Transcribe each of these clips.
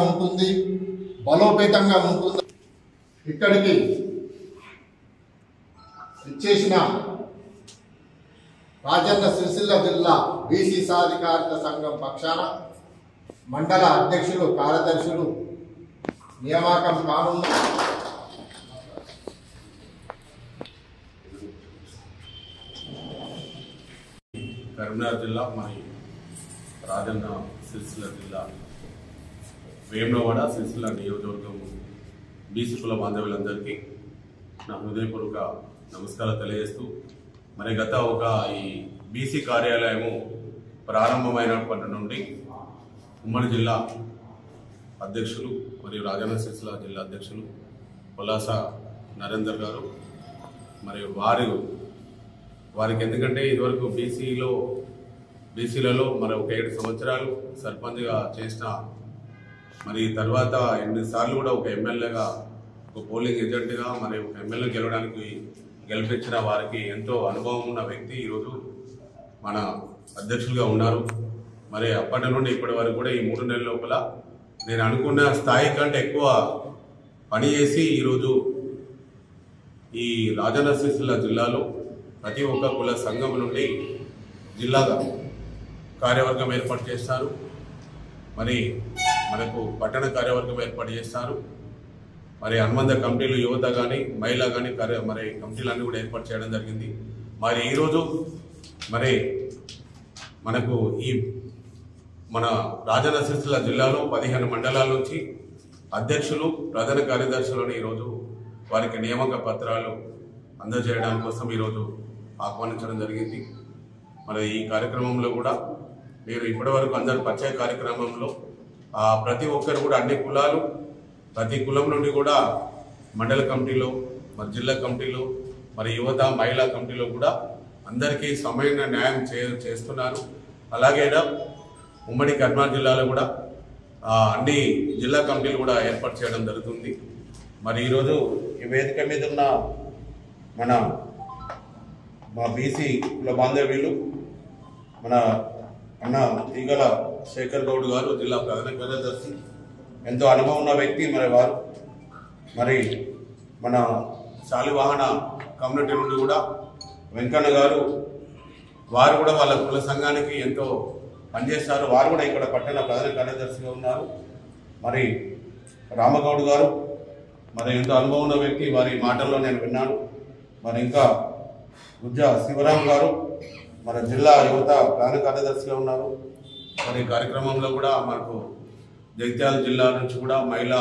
ఉంటుంది, బలోపేతంగా ఉంటుంది. ఇక్కడికి ఇచ్చేసిన రాజన్న సిరిసిల్ల జిల్లా బీసీ సాధికారిత సంఘం పక్షాన మండల అధ్యక్షులు, కార్యదర్శులు నియామకం కానున్న కరీంనగర్ జిల్లా మరి రాజన్న సిరిసిల్ల జిల్లా వేములవాడ సిరిసిల్ల నియోజకవర్గం బీసీ కుల బాంధవులందరికీ నా హృదయపూర్వక నమస్కారాలు తెలియజేస్తూ మరి గత ఈ బీసీ కార్యాలయము ప్రారంభమైనప్పటి నుండి ఉమ్మడి జిల్లా అధ్యక్షులు మరియు రాజన్న సిరిసిల్ల జిల్లా అధ్యక్షులు పులాస నరేందర్ గారు మరియు వారికి ఎందుకంటే ఇదివరకు బీసీలలో మరి ఒక 7 సంవత్సరాలు సర్పంచ్గా చేసిన, మరి తర్వాత 8 సార్లు కూడా ఒక ఎమ్మెల్యేగా, ఒక పోలింగ్ ఏజెంట్గా మరి ఒక ఎమ్మెల్యే గెలిపించిన వారికి ఎంతో అనుభవం ఉన్న వ్యక్తి ఈరోజు మన అధ్యక్షులుగా ఉన్నారు. మరి అప్పటి నుండి ఇప్పటి వరకు కూడా ఈ 3 నెలల లోపల నేను అనుకున్న స్థాయి కంటే ఎక్కువ పనిచేసి ఈరోజు ఈ రాజన్న సిరిసిల్ల జిల్లాలో ప్రతి ఒక్క కుల సంఘం నుండి జిల్లా కార్యవర్గం ఏర్పాటు చేస్తారు. మరి మనకు పట్టణ కార్యవర్గం ఏర్పాటు చేస్తారు. మరి అనుబంధ కమిటీలు యువత కానీ మహిళా కానీ మరి కమిటీలన్నీ కూడా ఏర్పాటు చేయడం జరిగింది. మరి ఈరోజు మరి మనకు మన రాజన్న సిరిసిల్ల జిల్లాలో 15 మండలాల నుంచి అధ్యక్షులు, ప్రధాన కార్యదర్శులను ఈరోజు వారికి నియామక పత్రాలు అందజేయడం కోసం ఈరోజు ఆహ్వానించడం జరిగింది. మరి ఈ కార్యక్రమంలో కూడా మీరు ఇప్పటివరకు అందరు పరిచయ కార్యక్రమంలో ప్రతి ఒక్కరు కూడా అన్ని కులాలు, ప్రతి కులం నుండి కూడా మండల కమిటీలో, మరి జిల్లా కమిటీలో, మరి యువత మహిళా కమిటీలో కూడా అందరికీ సమైన న్యాయం చేస్తున్నారు. అలాగే ఉమ్మడి కరీంనగర్ జిల్లాలో కూడా అన్ని జిల్లా కమిటీలు కూడా ఏర్పాటు చేయడం జరుగుతుంది. మరి ఈరోజు ఈ వేదిక మీద ఉన్న మా బీసీ కుల బాంధవ్యులు మన అన్న తీగల శేఖర్ గౌడ్ గారు, జిల్లా ప్రధాన కార్యదర్శి, ఎంతో అనుభవం ఉన్న వ్యక్తి. మరి మన శాలివాహన కమ్యూనిటీ నుండి కూడా వెంకన్న గారు, వారు కూడా వాళ్ళ కుల సంఘానికి ఎంతో పనిచేస్తారు. వారు కూడా ఇక్కడ పట్టణ ప్రధాన కార్యదర్శిగా ఉన్నారు. మరి రామగౌడ్ గారు మరి ఎంతో అనుభవం ఉన్న వ్యక్తి, వారి మాటల్లో నేను విన్నాను. మరి ఇంకా గుజ్జ శివరాం గారు మన జిల్లా యువత ప్రధాన కార్యదర్శిగా ఉన్నారు. మరి కార్యక్రమంలో కూడా మనకు జగిత్యాల జిల్లా నుంచి కూడా మహిళా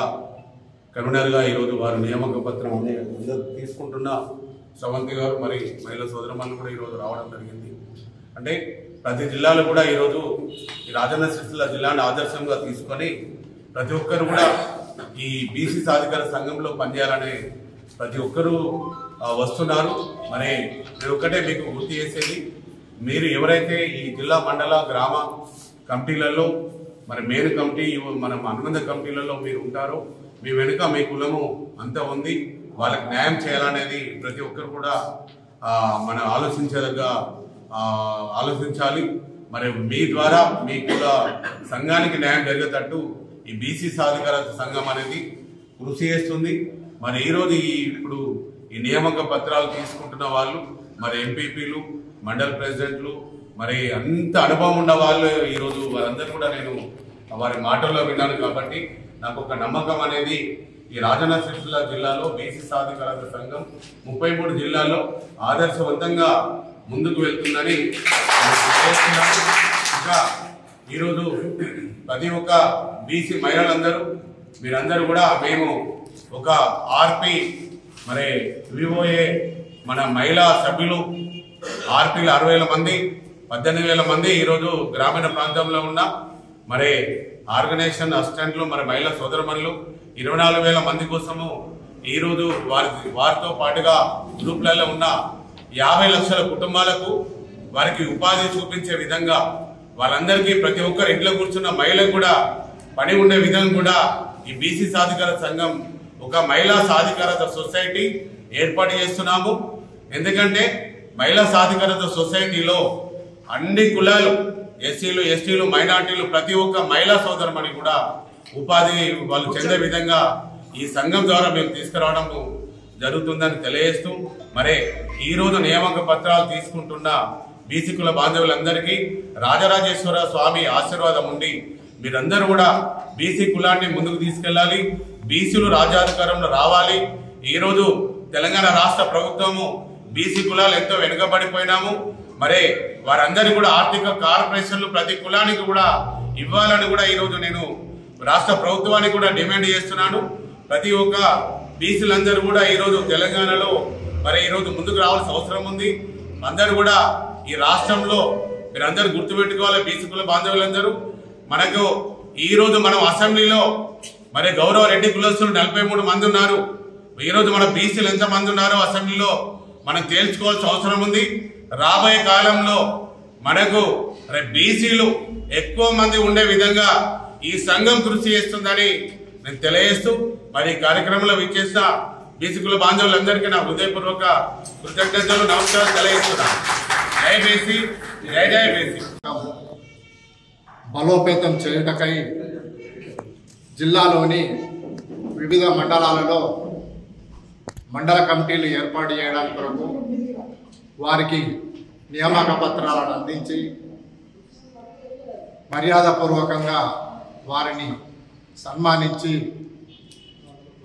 కన్వీనర్గా ఈరోజు వారు నియామక పత్రం తీసుకుంటున్న శ్రవంతి గారు, మరి మహిళా సోదరమ్మలు కూడా ఈరోజు రావడం జరిగింది. అంటే ప్రతి జిల్లాలో కూడా ఈరోజు ఈ రాజన్న సిరిసిల్ల జిల్లాను ఆదర్శంగా తీసుకొని ప్రతి ఒక్కరు కూడా ఈ బీసీ సాధికార సంఘంలో పనిచేయాలనే ప్రతి ఒక్కరూ వస్తున్నారు. మరి నేను ఒక్కటే మీకు గుర్తు చేసేది, మీరు ఎవరైతే ఈ జిల్లా మండల గ్రామ కమిటీలలో మరి మెయిన్ కమిటీ, మనం అనుబంధ కమిటీలలో మీరు ఉంటారో మీ వెనుక మీ కులము అంతా ఉంది, వాళ్ళకి న్యాయం చేయాలనేది ప్రతి ఒక్కరు కూడా మనం ఆలోచించాలి. మరి మీ ద్వారా మీ కుల సంఘానికి న్యాయం జరిగేటట్టు ఈ బీసీ సాధికార సంఘం అనేది కృషి చేస్తుంది. మరి ఈరోజు ఇప్పుడు ఈ నియామక పత్రాలు తీసుకుంటున్న వాళ్ళు మరి ఎంపీపీలు, మండల ప్రెసిడెంట్లు, మరి అంత అనుభవం ఉన్న వాళ్ళు ఈరోజు వారందరూ కూడా నేను వారి మాటల్లో విన్నాను. కాబట్టి నాకు ఒక నమ్మకం అనేది ఈ రాజన్న సిరిసిల్ల జిల్లాలో బీసీ సాధికారత సంఘం 33 జిల్లాల్లో ఆదర్శవంతంగా ముందుకు వెళ్తుందని ఇంకా ఈరోజు ప్రతి ఒక్క బీసీ మహిళలందరూ మీరందరూ కూడా మేము ఒక ఆర్పీ మరి వివోఏ మన మహిళా సభ్యులు ఆర్పీలు 60,000 మంది, 18,000 మంది ఈరోజు గ్రామీణ ప్రాంతంలో ఉన్న మరి ఆర్గనైజేషన్ అసిస్టెంట్లు, మరి మహిళా సోదరమణులు 24,000 మంది కోసము ఈరోజు వారితో పాటుగా గ్రూప్లలో ఉన్న 50 లక్షల కుటుంబాలకు వారికి ఉపాధి చూపించే విధంగా వాళ్ళందరికీ ప్రతి ఒక్కరు ఇంట్లో కూర్చున్న మహిళకు కూడా పని ఉండే విధంగా కూడా ఈ బీసీ సాధికార సంఘం ఒక మహిళా సాధికారత సొసైటీ ఏర్పాటు చేస్తున్నాము. ఎందుకంటే మహిళా సాధికారత సొసైటీలో అన్ని కులాలు ఎస్సీలు ఎస్టీలు మైనార్టీలు ప్రతి ఒక్క మహిళా సోదరుమని కూడా ఉపాధి వాళ్ళు చెందే విధంగా ఈ సంఘం ద్వారా మేము తీసుకురావడం జరుగుతుందని తెలియజేస్తూ మరే ఈరోజు నియామక పత్రాలు తీసుకుంటున్న బీసీ కుల బాంధవులందరికీ రాజరాజేశ్వర స్వామి ఆశీర్వాదం ఉండి మీరందరూ కూడా బీసీ కులాన్ని ముందుకు తీసుకెళ్లాలి, బీసీలు రాజ్యాధికారంలో రావాలి. ఈరోజు తెలంగాణ రాష్ట్ర ప్రభుత్వము బీసీ కులాలు ఎంతో వెనుకబడిపోయినాము. మరే వారందరికీ కూడా ఆర్థిక కార్పొరేషన్లు ప్రతి కులానికి కూడా ఇవ్వాలని కూడా ఈరోజు నేను రాష్ట్ర ప్రభుత్వానికి కూడా డిమాండ్ చేస్తున్నాను. ప్రతి ఒక్క బీసీలందరూ కూడా ఈరోజు తెలంగాణలో మరి ఈరోజు ముందుకు రావాల్సిన అవసరం ఉంది. అందరూ కూడా ఈ రాష్ట్రంలో మీరందరూ గుర్తుపెట్టుకోవాలి. బీసీ కుల బాంధవులందరూ మనకు ఈరోజు మనం అసెంబ్లీలో మరి గౌరవ రెడ్డి కులస్తులు 43 మంది ఉన్నారు. ఈరోజు మన బీసీలు ఎంతమంది ఉన్నారో అసెంబ్లీలో మనం తేల్చుకోవాల్సిన అవసరం ఉంది. రాబోయే కాలంలో మనకు బీసీలు ఎక్కువ మంది ఉండే విధంగా ఈ సంఘం కృషి చేస్తుందని నేను తెలియజేస్తూ మరి ఈ కార్యక్రమంలో విచ్చేసిన బీసీ కుల బాంధవులందరికీ నా హృదయపూర్వక కృతజ్ఞతలు, నమస్కారం తెలియజేస్తున్నాను. జై బీసీ, జై జై బీసీ. బలోపేతం చేయుటకై జిల్లాలోని వివిధ మండలాలలో మండల కమిటీలు ఏర్పాటు చేయడానికి కొరకు వారికి నియామక పత్రాలను అందించి మర్యాదపూర్వకంగా వారిని సన్మానించి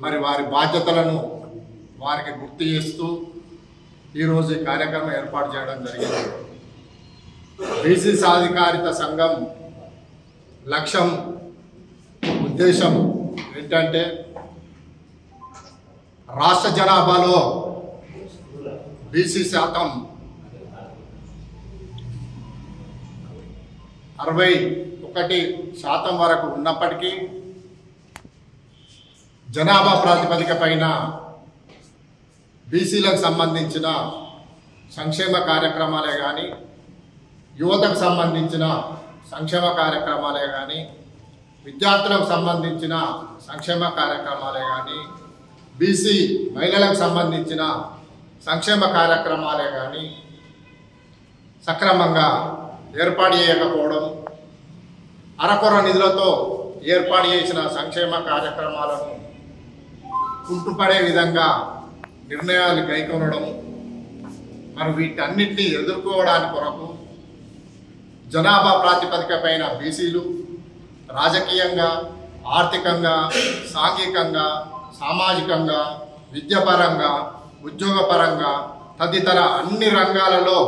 మరి వారి బాధ్యతలను వారికి గుర్తు చేస్తూ ఈరోజు ఈ కార్యక్రమం ఏర్పాటు చేయడం జరిగింది. బీసీ సాధికారిత సంఘం లక్ష్యం ఉద్దేశం ఏంటంటే రాష్ట్ర జనాభాలో బీసీ శాతం 61% వరకు ఉన్నప్పటికీ జనాభా ప్రాతిపదిక పైన బీసీలకు సంబంధించిన సంక్షేమ కార్యక్రమాలే కానీ, యువతకు సంబంధించిన సంక్షేమ కార్యక్రమాలే కానీ, విద్యార్థులకు సంబంధించిన సంక్షేమ కార్యక్రమాలే కానీ, బీసీ మహిళలకు సంబంధించిన సంక్షేమ కార్యక్రమాలే కానీ సక్రమంగా ఏర్పాటు చేయకపోవడం, అరకొర నిధులతో ఏర్పాటు చేసిన సంక్షేమ కార్యక్రమాలను కుంటుపడే విధంగా నిర్ణయాలు కైకొనడం, మరి వీటన్నిటినీ ఎదుర్కోవడానికి కొరకు జనాభా ప్రాతిపదిక పైన బీసీలు రాజకీయంగా, ఆర్థికంగా, సాంఘికంగా, సామాజికంగా, విద్యాపరంగా, ఉద్యోగపరంగా తదితర అన్ని రంగాలలో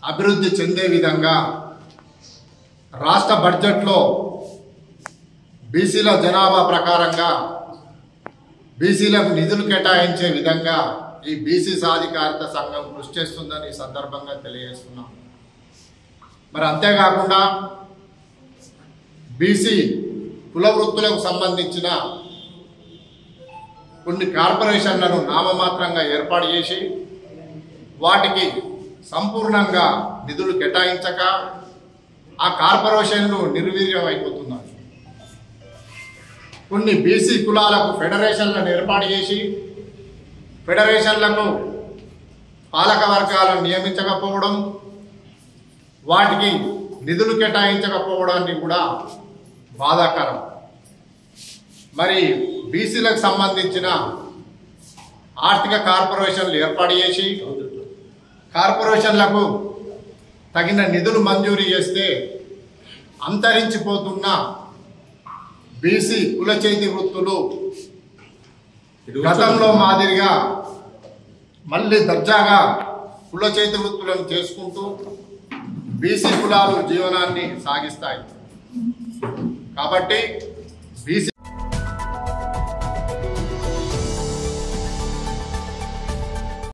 అభివృద్ధి చెందే విధంగా రాష్ట్ర బడ్జెట్లో బీసీల జనాభా ప్రకారంగా బీసీలకు నిధులు కేటాయించే విధంగా ఈ బీసీ సాధికారిత సంఘం కృషి చేస్తుందని ఈ సందర్భంగా తెలియజేస్తున్నాం. మరి అంతేకాకుండా బీసీ కుల వృత్తులకు సంబంధించిన కొన్ని కార్పొరేషన్లను నామమాత్రంగా ఏర్పాటు చేసి వాటికి సంపూర్ణంగా నిధులు కేటాయించక ఆ కార్పొరేషన్లు నిర్వీర్యం అయిపోతున్నాయి. కొన్ని బీసీ కులాలకు ఫెడరేషన్లను ఏర్పాటు చేసి ఫెడరేషన్లకు పాలక వర్గాలను నియమించకపోవడం, వాటికి నిధులు కేటాయించకపోవడాన్ని కూడా బాధాకరం. మరి బీసీలకు సంబంధించిన ఆర్థిక కార్పొరేషన్లు ఏర్పాటు చేసి కార్పొరేషన్లకు తగిన నిధులు మంజూరు చేస్తే అంతరించిపోతున్న బీసీ కుల చేతి వృత్తులు గతంలో మాదిరిగా మళ్ళీ దర్జాగా కుల చేతి వృత్తులను చేసుకుంటూ బీసీ కులాలు జీవనాన్ని సాగిస్తాయి. కాబట్టి బీసీ